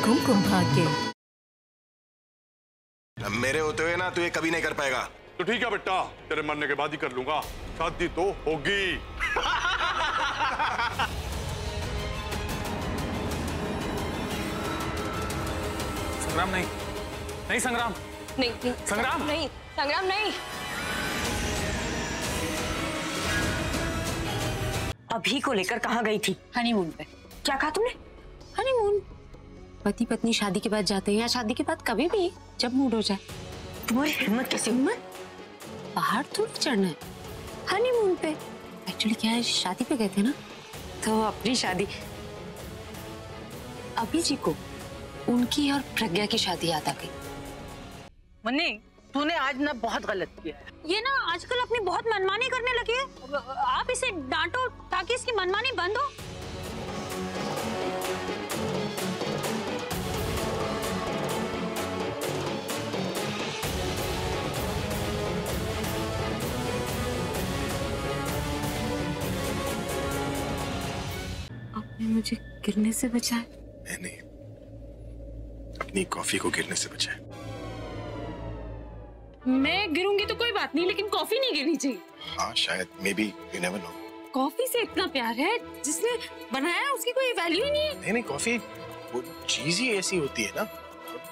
कुमकुम भाग्य। मेरे होते हुए ना तू ये कभी नहीं कर पाएगा। तो ठीक है बेटा, तेरे मरने के बाद ही कर लूंगा, शादी तो होगी। संग्राम नहीं, नहीं संग्राम, नहीं संग्राम नहीं, संग्राम नहीं। अभी को लेकर कहाँ गई थी? हनीमून पे। क्या कहा तुमने? हनीमून। पति पत्नी शादी के बाद जाते हैं या शादी के बाद कभी भी, जब मूड हो जाए। तुम्हारी हिम्मत कैसे? हिम्मत? पहाड़ थोड़ी चढ़ना है, हनीमून पे। एक्चुअली क्या है, शादी पे गए थे ना, तो अपनी शादी, अभी जी को उनकी और प्रज्ञा की शादी याद आ गई। मन्नी, तूने आज ना बहुत गलत किया है। ये ना आजकल अपनी बहुत मनमानी करने लगी है। आप इसे डांटो ताकि इसकी मनमानी बंद हो। आपने मुझे गिरने से बचाया। नहीं, अपनी कॉफी को गिरने से बचाए। मैं गिरूंगी तो कोई बात नहीं, लेकिन कॉफी नहीं गिरनी चाहिए। हाँ शायद, may be, you never know. Coffee से इतना प्यार है, जिसने बनाया उसकी कोई वैल्यू ही नहीं है। नहीं, कॉफी वो चीज ही ऐसी होती है ना,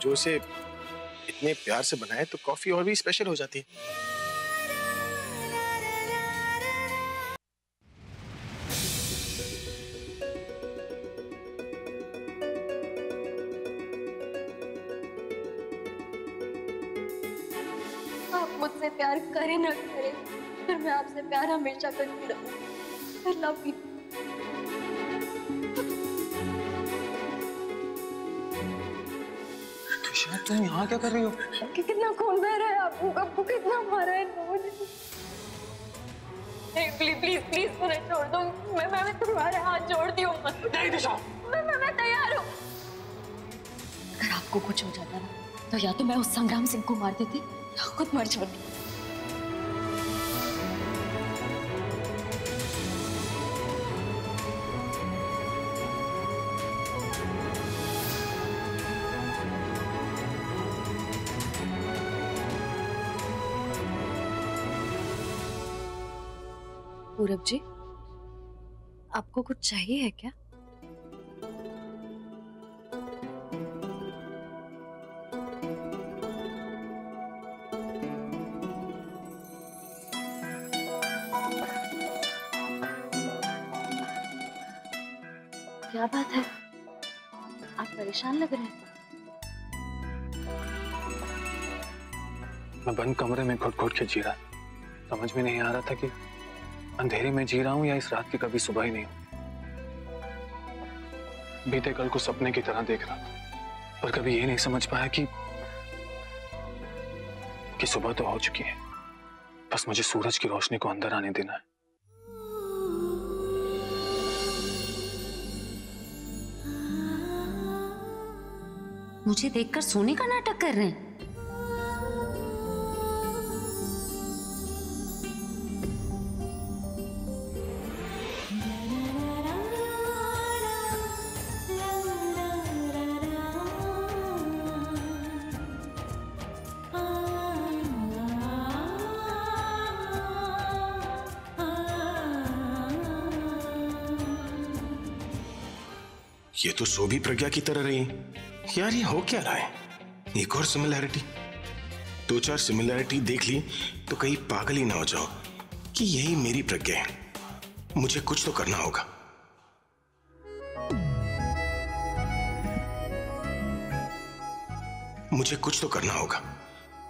जो उसे इतने प्यार से बनाए तो कॉफी और भी स्पेशल हो जाती है। आप मुझसे प्यार करें ना करें, फिर मैं आपसे प्यार हमेशा करती रहूंगी। I love you। तुम यहाँ क्या कर रही हो? कितना खून बह रहा है, आपको कितना मारा है लोगों ने। नहीं, प्लीज प्लीज प्लीज मुझे छोड़ दो। मैं तुम्हारे हाथ जोड़ती हूँ। नहीं दिशा, मैं तैयार हूँ। अगर आपको कुछ हो जाता ना, तो या तो मैं उस संग्राम सिंह को मार देती या खुद मर जाती। पूरब जी, आपको कुछ चाहिए है क्या? क्या बात है, आप परेशान लग रहे हैं। मैं बंद कमरे में घुट घुट के जी रहा, समझ में नहीं आ रहा था कि अंधेरे में जी रहा हूं या इस रात की कभी सुबह ही नहीं हो। बीते कल को सपने की तरह देख रहा था, पर कभी ये नहीं समझ पाया कि सुबह तो हो चुकी है, बस मुझे सूरज की रोशनी को अंदर आने देना है। मुझे देखकर सोने का नाटक कर रहे हैं। ये तो सो भी प्रज्ञा की तरह रही। यार ये हो क्या रहा है? एक और सिमिलैरिटी, दो चार सिमिलैरिटी देख ली तो कहीं पागल ही ना हो जाओ कि यही मेरी प्रज्ञा है। मुझे कुछ तो करना होगा। मुझे कुछ तो करना होगा,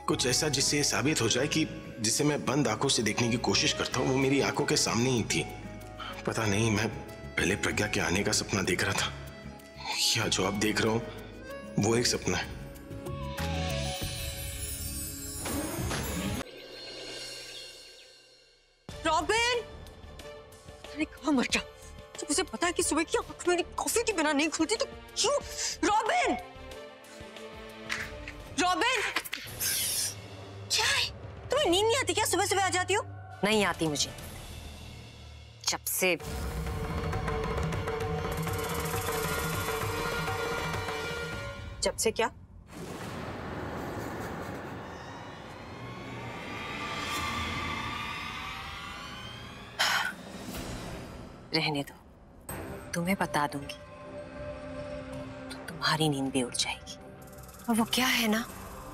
कुछ ऐसा जिससे साबित हो जाए कि जिसे मैं बंद आंखों से देखने की कोशिश करता हूं वो मेरी आंखों के सामने ही थी। पता नहीं मैं पहले प्रज्ञा के आने का सपना देख रहा था या जो अब देख रहा हूं वो एक सपना है। रॉबिन, अरे कहाँ मर गया? जब उसे पता है कि सुबह की आंख मेरी कॉफी के बिना नहीं खुलती तो क्यों? रॉबिन, रॉबिन, क्या है? तुम्हें नींद नहीं आती क्या? सुबह सुबह आ जाती हो। नहीं आती मुझे, जब से जब से क्या? रहने दो, तुम्हें बता दूंगी तो तुम्हारी नींद भी उड़ जाएगी। और वो क्या है ना,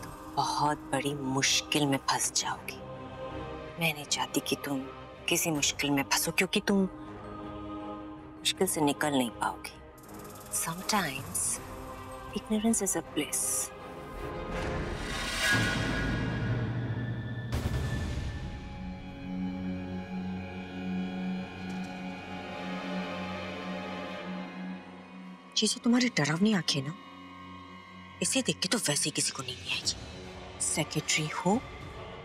तुम बहुत बड़ी मुश्किल में फंस जाओगी। मैं नहीं चाहती कि तुम किसी मुश्किल में फंसो, क्योंकि तुम मुश्किल से निकल नहीं पाओगी। Sometimes ignorance is a bliss. चीजें तुम्हारी डरावनी आंखें ना, इसे देख के तो वैसे ही किसी को नींद नहीं आएगी। सेक्रेटरी हो,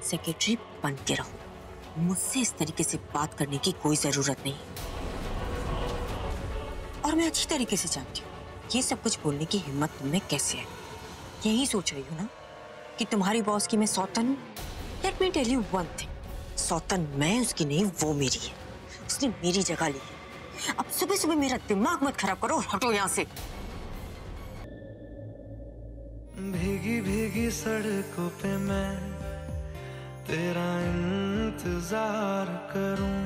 सेक्रेटरी बन के रहो। मुझसे इस तरीके से बात करने की कोई जरूरत नहीं। और मैं अच्छी तरीके से जानती हूँ ये सब कुछ बोलने की हिम्मत तुमने कैसे है। यही सोच रही हो ना कि तुम्हारी बॉस की मैं सौतन हूँ। Let me tell you one thing, सौतन मैं उसकी नहीं, वो मेरी है। उसने मेरी जगह ली है। अब सुबह सुबह मेरा दिमाग मत खराब करो, हटो यहाँ से। भीगी भीगी सड़कों पे मैं तेरा इंतजार करूं,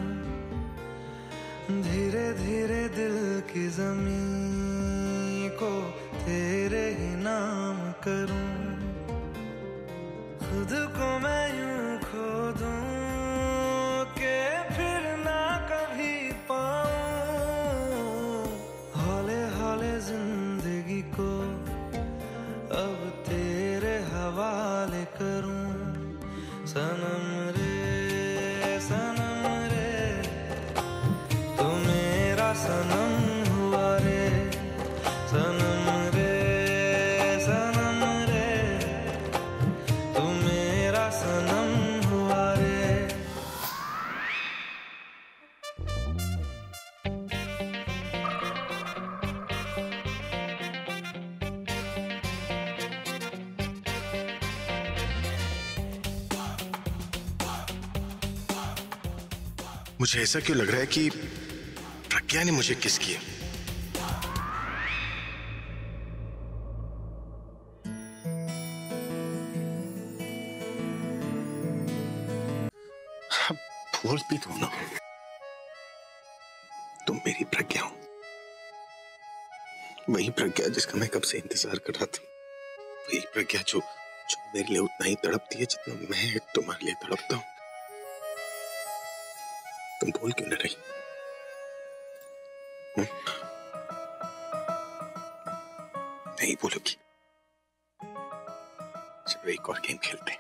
धीरे धीरे दिल की जमीन को तेरे ही नाम करूं, खुद को मैं यूं खो दूं कि फिर ना कभी पाऊं, हौले हौले जिंदगी को अब तेरे हवाले करूं। सनम रे तू मेरा सनम हुआ रे, सनम रे तू मेरा सनम हुआ रे। मुझे ऐसा क्यों लग रहा है कि प्रज्ञा ने मुझे किस किया? बोल भी दो ना, तुम मेरी प्रज्ञा हो। वही प्रज्ञा जिसका मैं कब से इंतजार कर रहा था। वही प्रज्ञा जो मेरे लिए उतना ही तड़पती है जितना मैं तुम्हारे लिए तड़पता हूं। तुम बोल क्यों न रही? नहीं बोलोगी? चलो एक और गेम खेलते हैं।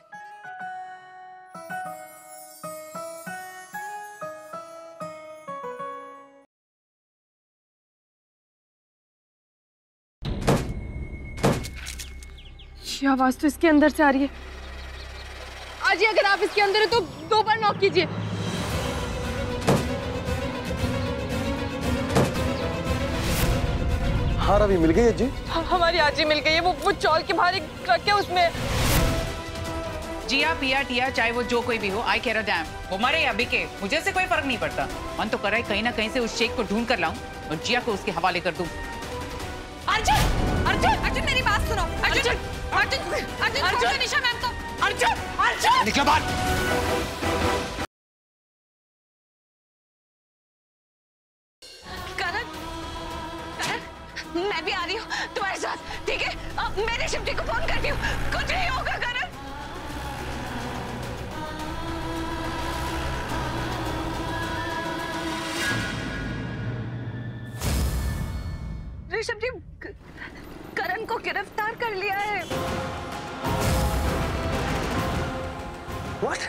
ये आवाज तो इसके अंदर से आ रही है। आजी अगर आप इसके अंदर है तो 2 बार नॉक कीजिए। हाँ रवि, मिल गई है जी? हमारी आजी मिल गई है। वो चौल के बाहर एक ट्रक है, उसमें जिया पिया टिया चाहे वो जो कोई भी हो, आई केयर अ डैम। वो मरे या बिके मुझे से कोई फर्क नहीं पड़ता। मन तो कर रहा है कहीं ना कहीं से उस शेख को ढूंढ कर लाऊं और जिया को उसके हवाले कर दूं। अर्जुन अर्जुन अर्जुन मेरी बात सुनो। अर्जुन अर्जुन अर्जुन अर्जुन निशा मैम को। अर्जुन अर्जुन निकलो बाहर। मैं भी आ रही हूँ तुम्हारे साथ, ठीक है? अब मेरी शिफ्टी को फोन करती हूँ, कुछ नहीं होगा करण। ऋषभ जी, करण को गिरफ्तार कर लिया है। What?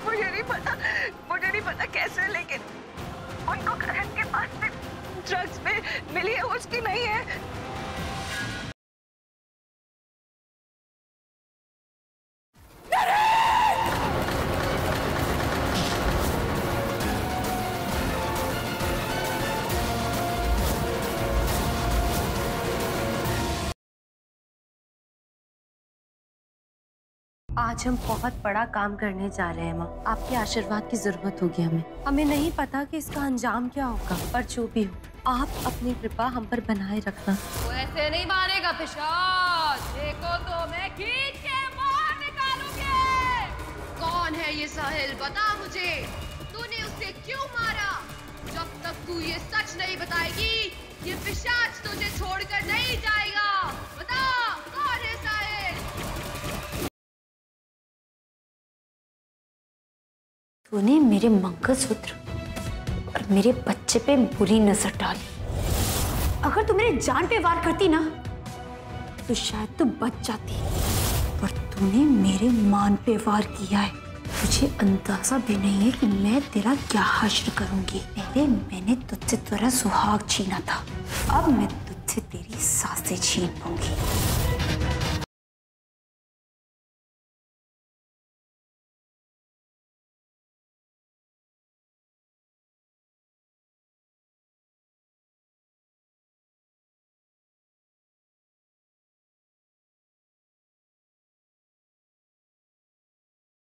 मुझे नहीं पता कैसे, लेकिन उनको करण के पास से ड्रग्स में मिली है, उसकी नहीं है। आज हम बहुत बड़ा काम करने जा रहे हैं माँ। आपके आशीर्वाद की जरूरत होगी हमें। हमें नहीं पता कि इसका अंजाम क्या होगा, पर जो भी हो आप अपनी कृपा हम पर बनाए रखना। वो ऐसे नहीं मारेगा पिशाच। देखो तो मैं खींच के बाहर निकालूंगी। कौन है ये साहिल, बता मुझे। तूने उसे क्यों मारा? जब तक तू ये सच नहीं बताएगी ये पिशाच तुझे छोड़कर नहीं जाएगा। बता कौन है साहिल? तूने मेरे मंगलसूत्र और मेरे बच्चे पे बुरी नजर डाली। अगर तू मेरे जान पे वार करती ना तो शायद तू बच जाती, पर तूने मेरे मान पे वार किया है। तुझे अंदाजा भी नहीं है कि मैं तेरा क्या हश्र करूंगी। पहले मैंने तुझसे तेरा सुहाग छीना था, अब मैं तुझसे तेरी सांसें छीन लूंगी।